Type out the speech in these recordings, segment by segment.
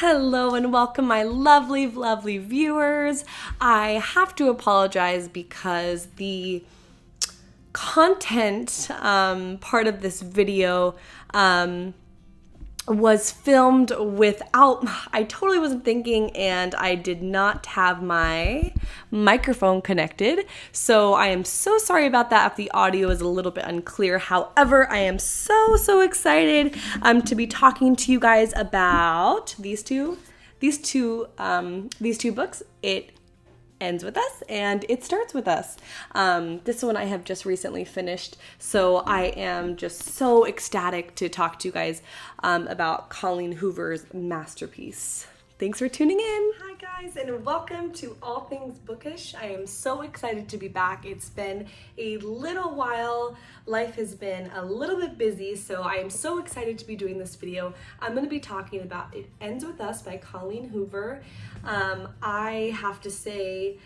Hello and welcome, my lovely, lovely viewers. I have to apologize because the content part of this video was filmed without, I totally wasn't thinking, and I did not have my microphone connected. So I am so sorry about that if the audio is a little bit unclear. However, I am so excited to be talking to you guys about these two books. It ends with us and it starts with us. This one I have just recently finished, so I am just so ecstatic to talk to you guys about Colleen Hoover's masterpiece. Thanks for tuning in. Hi guys, and welcome to All Things Bookish. I am so excited to be back. It's been a little while. Life has been a little bit busy, so I am so excited to be doing this video. I'm going to be talking about It Ends With Us by Colleen Hoover. I have to say,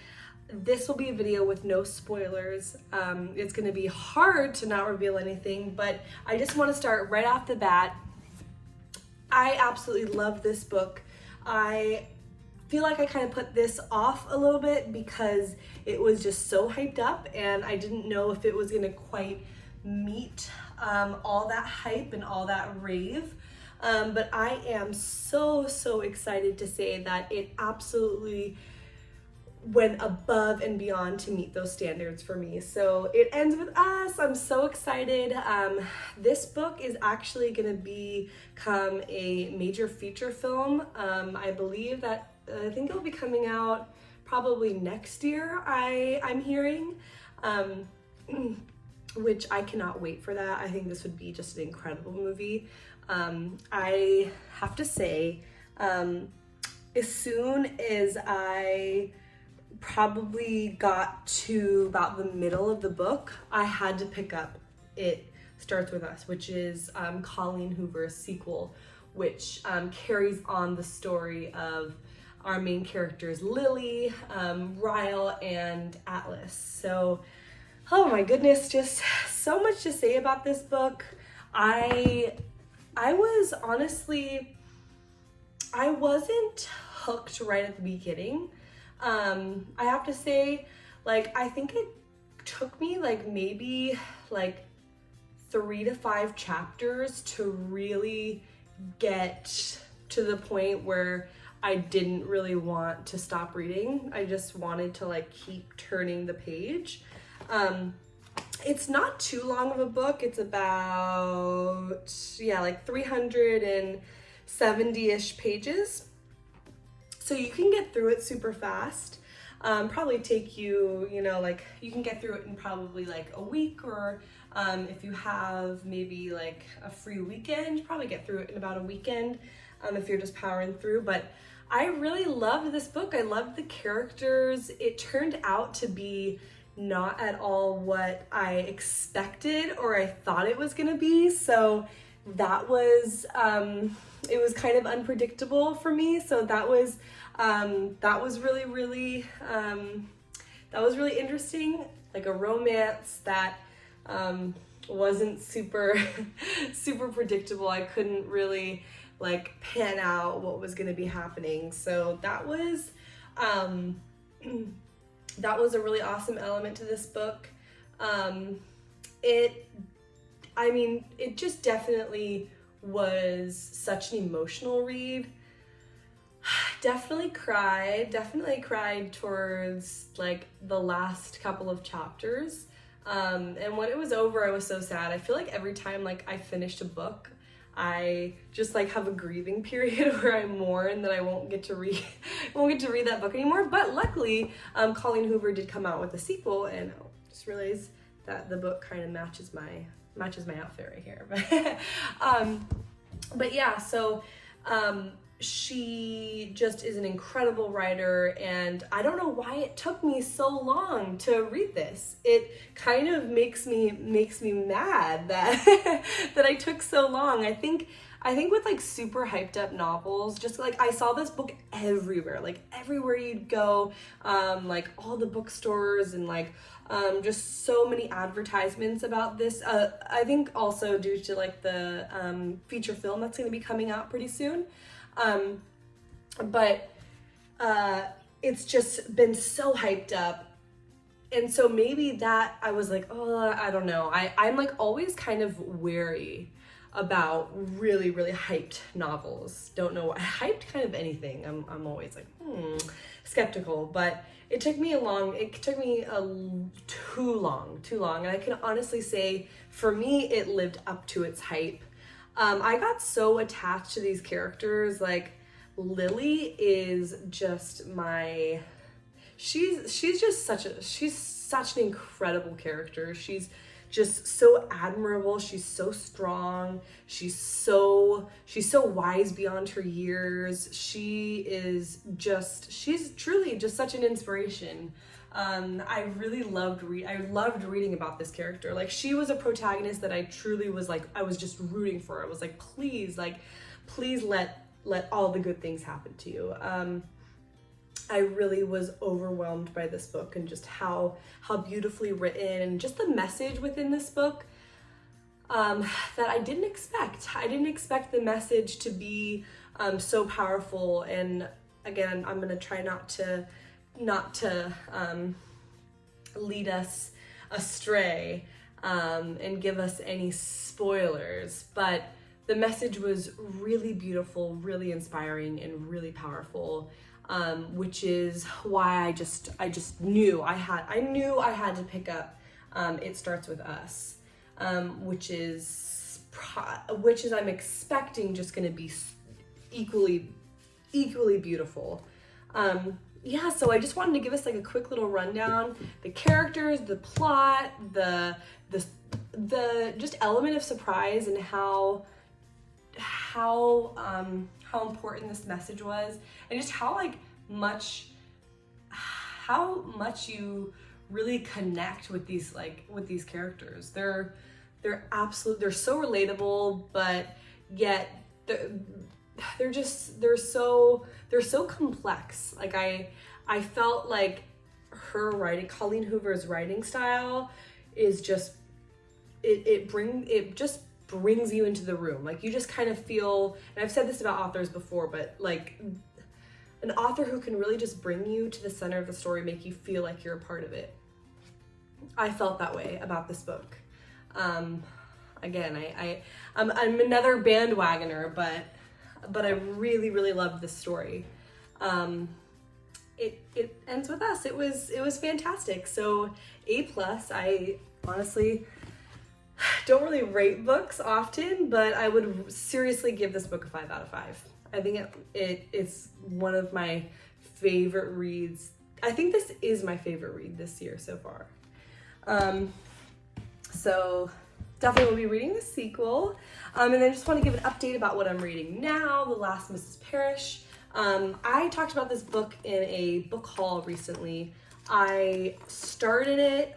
this will be a video with no spoilers. It's going to be hard to not reveal anything, but I just want to start right off the bat. I absolutely love this book. I feel like I kind of put this off a little bit because it was just so hyped up and I didn't know if it was going to quite meet all that hype and all that rave. But I am so excited to say that it absolutely went above and beyond to meet those standards for me. So It Ends With Us. I'm so excited. This book is actually going to become a major feature film. I believe that I think it'll be coming out probably next year. I'm hearing, which I cannot wait for that. I think this would be just an incredible movie. I have to say, as soon as I probably got to about the middle of the book, I had to pick up It Starts With Us, which is Colleen Hoover's sequel, which carries on the story of our main characters, Lily, Ryle, and Atlas. So, oh my goodness, just so much to say about this book. I was honestly, I wasn't hooked right at the beginning. I have to say, I think it took me maybe 3 to 5 chapters to really get to the point where I didn't really want to stop reading. I just wanted to keep turning the page. It's not too long of a book. It's about, 370-ish pages. So you can get through it super fast. Probably take you, you can get through it in probably a week, or if you have maybe a free weekend, you probably get through it in about a weekend if you're just powering through. But I really loved this book. I loved the characters. It turned out to be not at all what I expected or I thought it was gonna be. So that was, it was kind of unpredictable for me. So that was really interesting. A romance that wasn't super predictable. I couldn't really pan out what was going to be happening. So that was a really awesome element to this book. It just definitely was such an emotional read. Definitely cried towards the last couple of chapters. And when it was over, I was so sad. I feel like every time I finished a book, I just have a grieving period where I mourn that I won't get to read that book anymore. But luckily, Colleen Hoover did come out with a sequel, and I just realized that the book kind of matches my outfit right here. But yeah, so she just is an incredible writer, and I don't know why it took me so long to read this. It kind of makes me mad that that I took so long. I think with super hyped up novels, just I saw this book everywhere, everywhere you'd go, all the bookstores and just so many advertisements about this. I think also due to the feature film that's going to be coming out pretty soon. but it's just been so hyped up. And so maybe that I was like, oh, I don't know. I'm like always kind of wary about really, really hyped novels. Don't know what hyped kind of anything. I'm always like, skeptical. But it took me too long. And I can honestly say, for me, it lived up to its hype. I got so attached to these characters. Like, Lily is just she's such an incredible character. She's just so admirable. She's so strong. She's so wise beyond her years. She's truly just such an inspiration. I loved reading about this character. Like, she was a protagonist that I truly was like, I was just rooting for. I was like, please let all the good things happen to you. I really was overwhelmed by this book and just how beautifully written, and just the message within this book that I didn't expect. I didn't expect the message to be so powerful. And again, I'm gonna try not to lead us astray and give us any spoilers, but the message was really beautiful, really inspiring, and really powerful. Which is why I just knew I had to pick up It Starts With Us, which is I'm expecting just going to be equally beautiful. So I just wanted to give us like a quick little rundown: the characters, the plot, the just element of surprise, and how important this message was, and just how much you really connect with these characters. They're so relatable, but yet they're so complex. Like, I felt like her writing, Colleen Hoover's writing style, is just it just brings you into the room. Like, you just kind of feel, and I've said this about authors before, but like an author who can really just bring you to the center of the story, make you feel like you're a part of it. I felt that way about this book. Again, I'm another bandwagoner, but I really, really loved this story. It ends with us. It was fantastic. So A+. I honestly don't really rate books often, but I would seriously give this book a 5 out of 5. I think it's one of my favorite reads. I think this is my favorite read this year so far. So definitely will be reading the sequel. And then I just want to give an update about what I'm reading now, The Last Mrs. Parrish. I talked about this book in a book haul recently. I started it.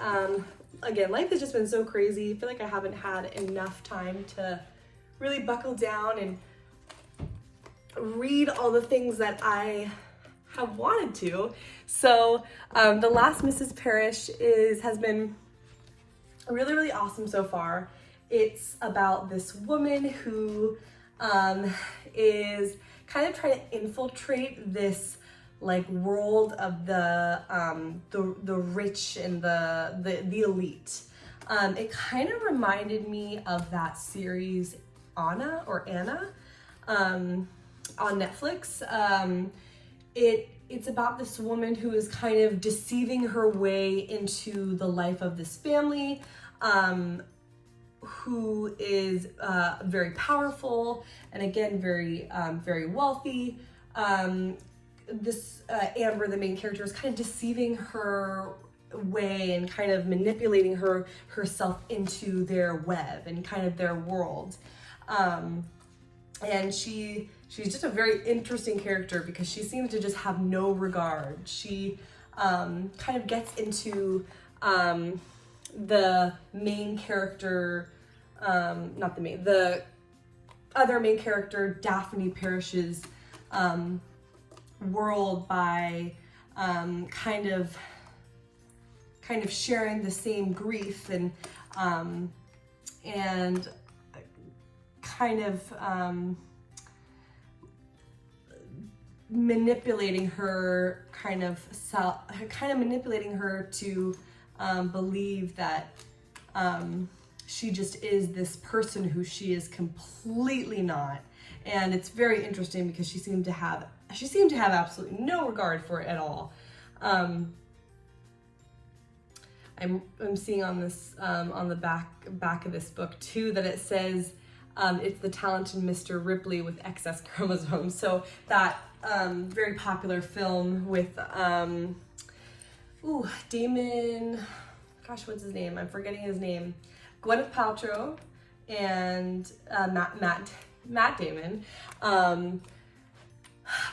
Again, life has just been so crazy. I feel like I haven't had enough time to really buckle down and read all the things that I have wanted to. So The Last Mrs. Parrish has been really, really awesome so far. It's about this woman who is kind of trying to infiltrate this world of the rich and the elite. It kind of reminded me of that series Anna on Netflix. It's about this woman who is kind of deceiving her way into the life of this family, who is very powerful and again very wealthy. This Amber, the main character, is kind of deceiving her way and kind of manipulating herself into their web and kind of their world. And she's just a very interesting character because she seems to just have no regard. She kind of gets into the main character, the other main character, Daphne Parrish's world by kind of sharing the same grief and kind of manipulating her manipulating her to believe that she just is this person who she is completely not. And it's very interesting because she seemed to have absolutely no regard for it at all. I'm seeing on this on the back of this book too that it says it's the talented Mr. Ripley with excess chromosomes. So that very popular film with Damon, gosh, what's his name? I'm forgetting his name. Gwyneth Paltrow and Matt Damon.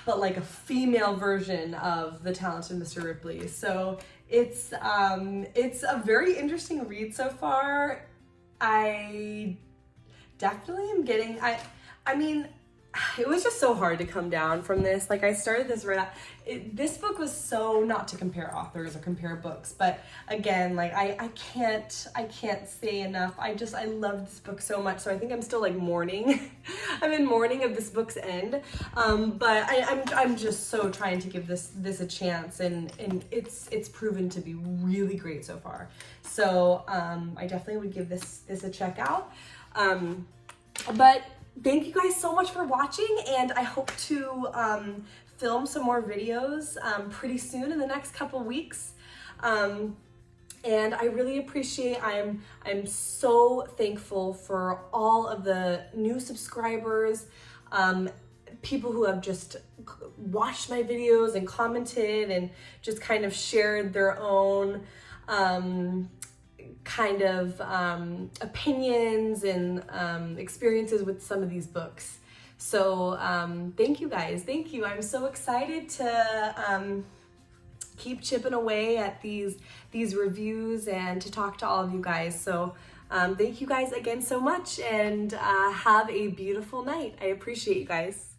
But like a female version of the talented Mr. Ripley. So it's a very interesting read so far. I definitely am getting, I mean, it was just so hard to come down from this. Like I started this this book was so, not to compare authors or compare books, but again, like I can't say enough. I love this book so much. So I think I'm still like mourning. I'm in mourning of this book's end. But I'm just so trying to give this a chance, and it's proven to be really great so far. So I definitely would give this a check out. But thank you guys so much for watching, and I hope to film some more videos pretty soon in the next couple weeks. And I really appreciate, I'm so thankful for all of the new subscribers, people who have just watched my videos and commented and just kind of shared their own opinions and experiences with some of these books. So thank you guys. Thank you. I'm so excited to keep chipping away at these reviews and to talk to all of you guys. So thank you guys again so much, and have a beautiful night. I appreciate you guys.